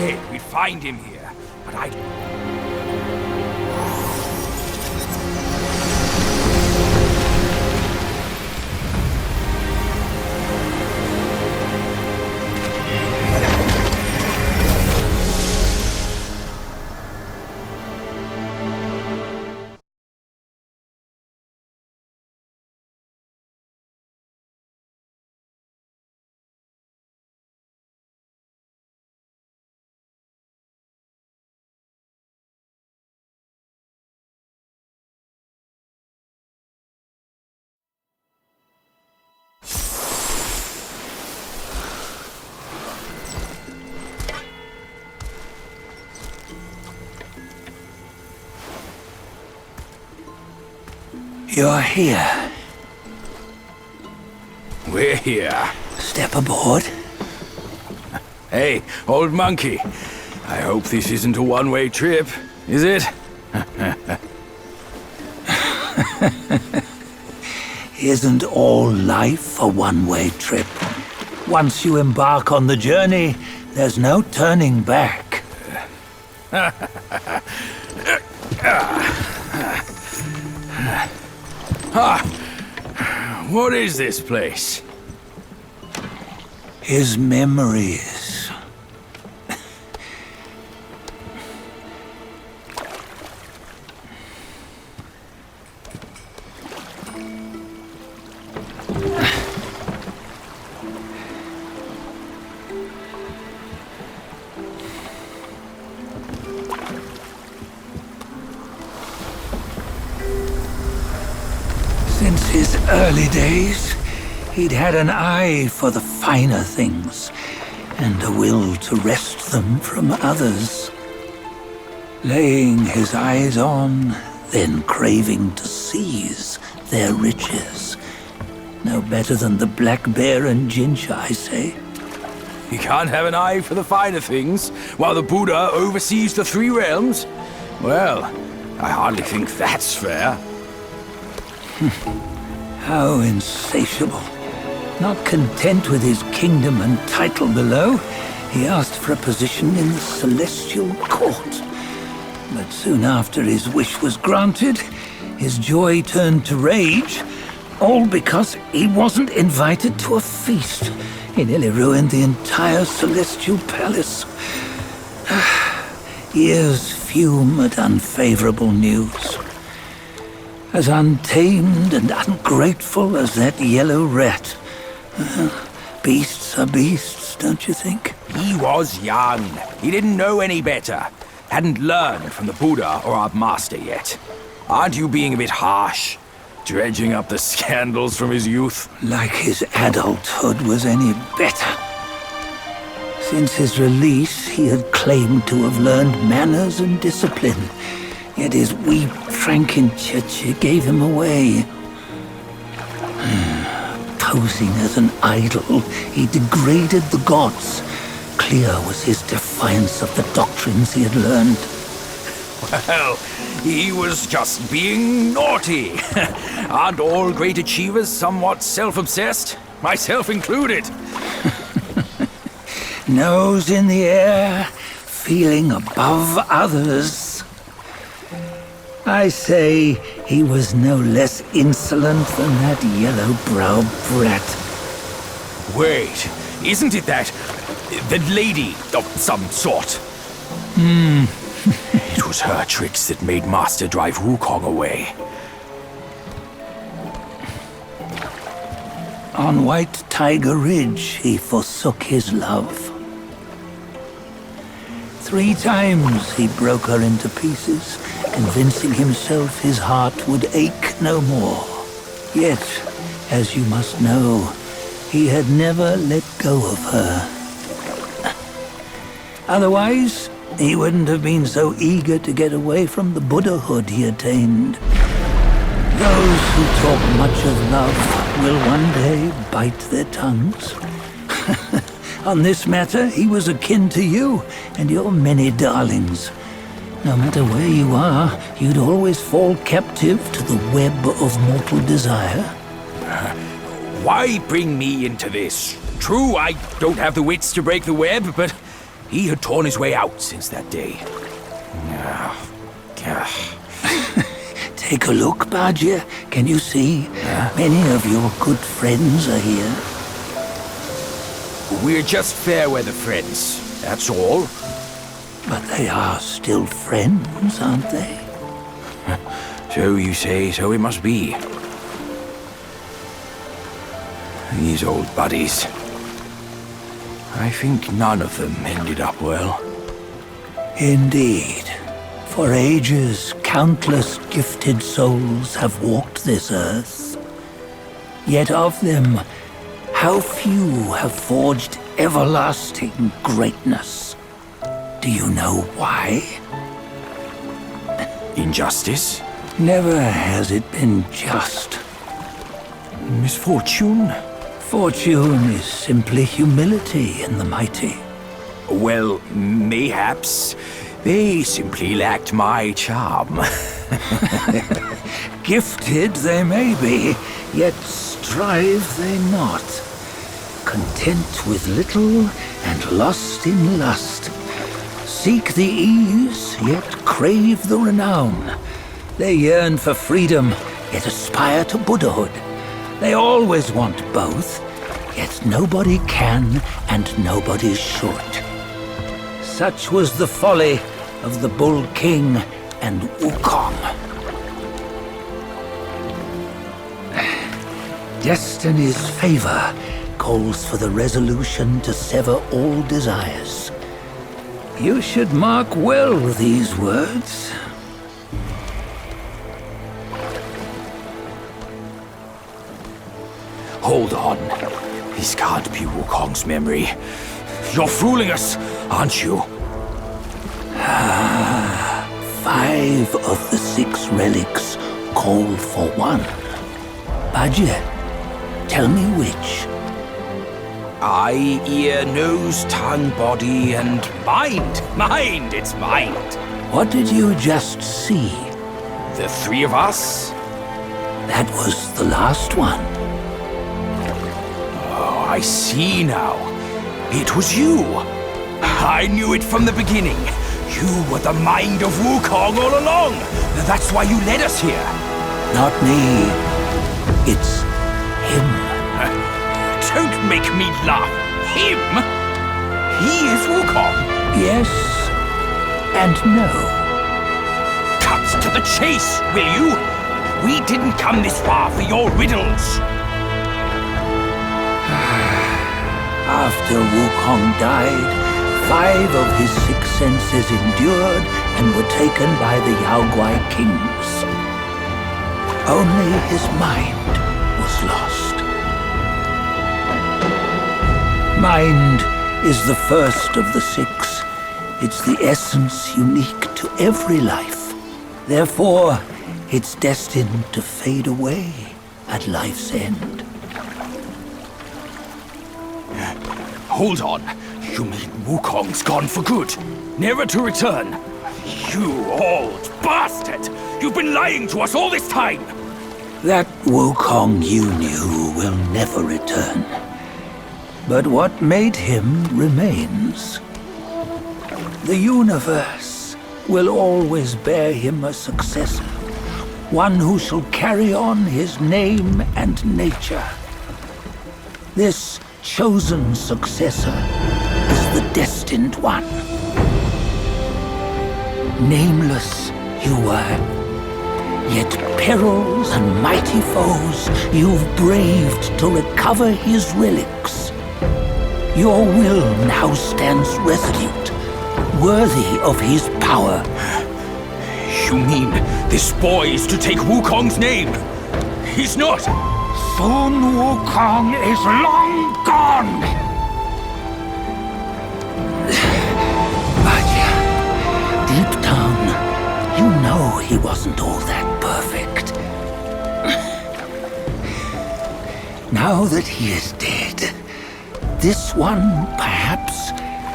said we'd find him here, but I... You're here. We're here. Step aboard. Hey, old monkey. I hope this isn't a one-way trip, is it? Isn't all life a one-way trip? Once you embark on the journey, there's no turning back. What is this place? His memories. Since his early days, he'd had an eye for the finer things, and a will to wrest them from others. Laying his eyes on, then craving to seize their riches. No better than the black bear and Jincha, I say. You can't have an eye for the finer things, while the Buddha oversees the three realms? Well, I hardly think that's fair. How insatiable. Not content with his kingdom and title below, he asked for a position in the celestial court. But soon after his wish was granted, his joy turned to rage, all because he wasn't invited to a feast. He nearly ruined the entire celestial palace. Ears fume at unfavorable news. As untamed and ungrateful as that yellow rat. Beasts are beasts, don't you think? He was young. He didn't know any better. Hadn't learned from the Buddha or our master yet. Aren't you being a bit harsh? Dredging up the scandals from his youth? Like his adulthood was any better. Since his release, he had claimed to have learned manners and discipline. Yet his weak Frankenchurch gave him away. Posing as an idol, he degraded the gods. Clear was his defiance of the doctrines he had learned. Well, he was just being naughty. Aren't all great achievers somewhat self-obsessed? Myself included. Nose in the air, feeling above others. I say he was no less insolent than that yellow-browed brat. Wait, isn't it that lady of some sort? It was her tricks that made Master drive Wukong away. On White Tiger Ridge, he forsook his love. 3 times he broke her into pieces, convincing himself his heart would ache no more. Yet, as you must know, he had never let go of her. Otherwise, he wouldn't have been so eager to get away from the Buddhahood he attained. Those who talk much of love will one day bite their tongues. On this matter, he was akin to you and your many darlings. No matter where you are, you'd always fall captive to the web of mortal desire. Why bring me into this? True, I don't have the wits to break the web, but He had torn his way out since that day. Take a look, Badger. Can you see? Many of your good friends are here. We're just fair weather friends, that's all. But they are still friends, aren't they? So you say, so it must be. These old buddies. I think none of them ended up well. Indeed. For ages, countless gifted souls have walked this earth. Yet of them, how few have forged everlasting greatness? Do you know why? Injustice? Never has it been just. Misfortune? Fortune is simply humility in the mighty. Well, mayhaps they simply lacked my charm. Gifted they may be, yet strive they not. Content with little and lost in lust. Seek the ease, yet crave the renown. They yearn for freedom, yet aspire to Buddhahood. They always want both, yet nobody can and nobody should. Such was the folly of the Bull King and Wukong. Destiny's favor calls for the resolution to sever all desires. You should mark well these words. Hold on. This can't be Wukong's memory. You're fooling us, aren't you? 5 of the 6 relics call for one. Badger, tell me which. Eye, ear, nose, tongue, body, and mind. Mind, it's mind. What did you just see? The 3 of us? That was the last one. Oh, I see now. It was you. I knew it from the beginning. You were the mind of Wukong all along. That's why you led us here. Not me. It's him. Don't make me laugh. Him? He is Wukong. Yes and no. Cut to the chase, will you? We didn't come this far for your riddles. After Wukong died, 5 of his 6 senses endured and were taken by the Yaoguai kings. Only his mind was lost. Mind is the first of the 6. It's the essence unique to every life. Therefore, it's destined to fade away at life's end. Hold on. You mean Wukong's gone for good? Never to return? You old bastard! You've been lying to us all this time! That Wukong you knew will never return. But what made him remains. The universe will always bear him a successor. One who shall carry on his name and nature. This chosen successor is the destined one. Nameless you were, yet perils and mighty foes you've braved to recover his relics. Your will now stands resolute, worthy of his power. You mean this boy is to take Wukong's name? He's not! Sun Wukong is long gone! But deep down, you know he wasn't all that perfect. Now that he is dead, this one, perhaps,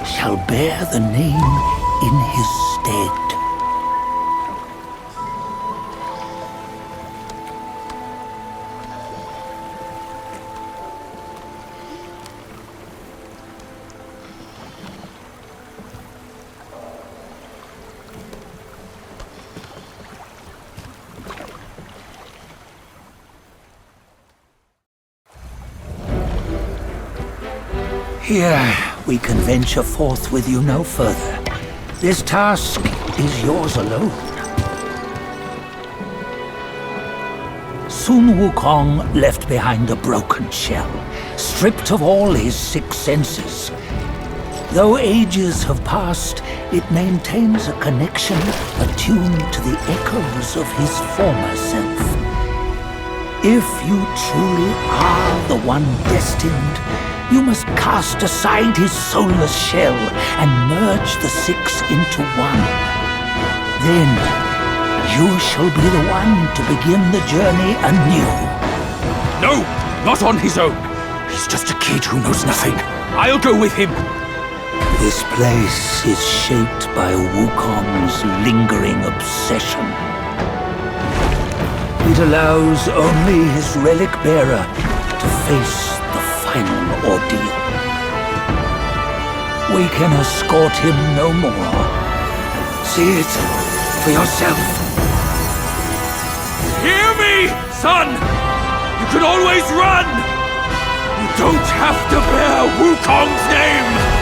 shall bear the name in his stead. Here, we can venture forth with you no further. This task is yours alone. Soon Wukong left behind a broken shell, stripped of all his 6 senses. Though ages have passed, it maintains a connection attuned to the echoes of his former self. If you truly are the one destined, you must cast aside his soulless shell and merge the 6 into one. Then, you shall be the one to begin the journey anew. No, not on his own. He's just a kid who knows nothing. I'll go with him. This place is shaped by Wukong's lingering obsession. It allows only his relic bearer to face the final ordeal. We can escort him no more. See it for yourself. Hear me, son! You can always run! You don't have to bear Wukong's name!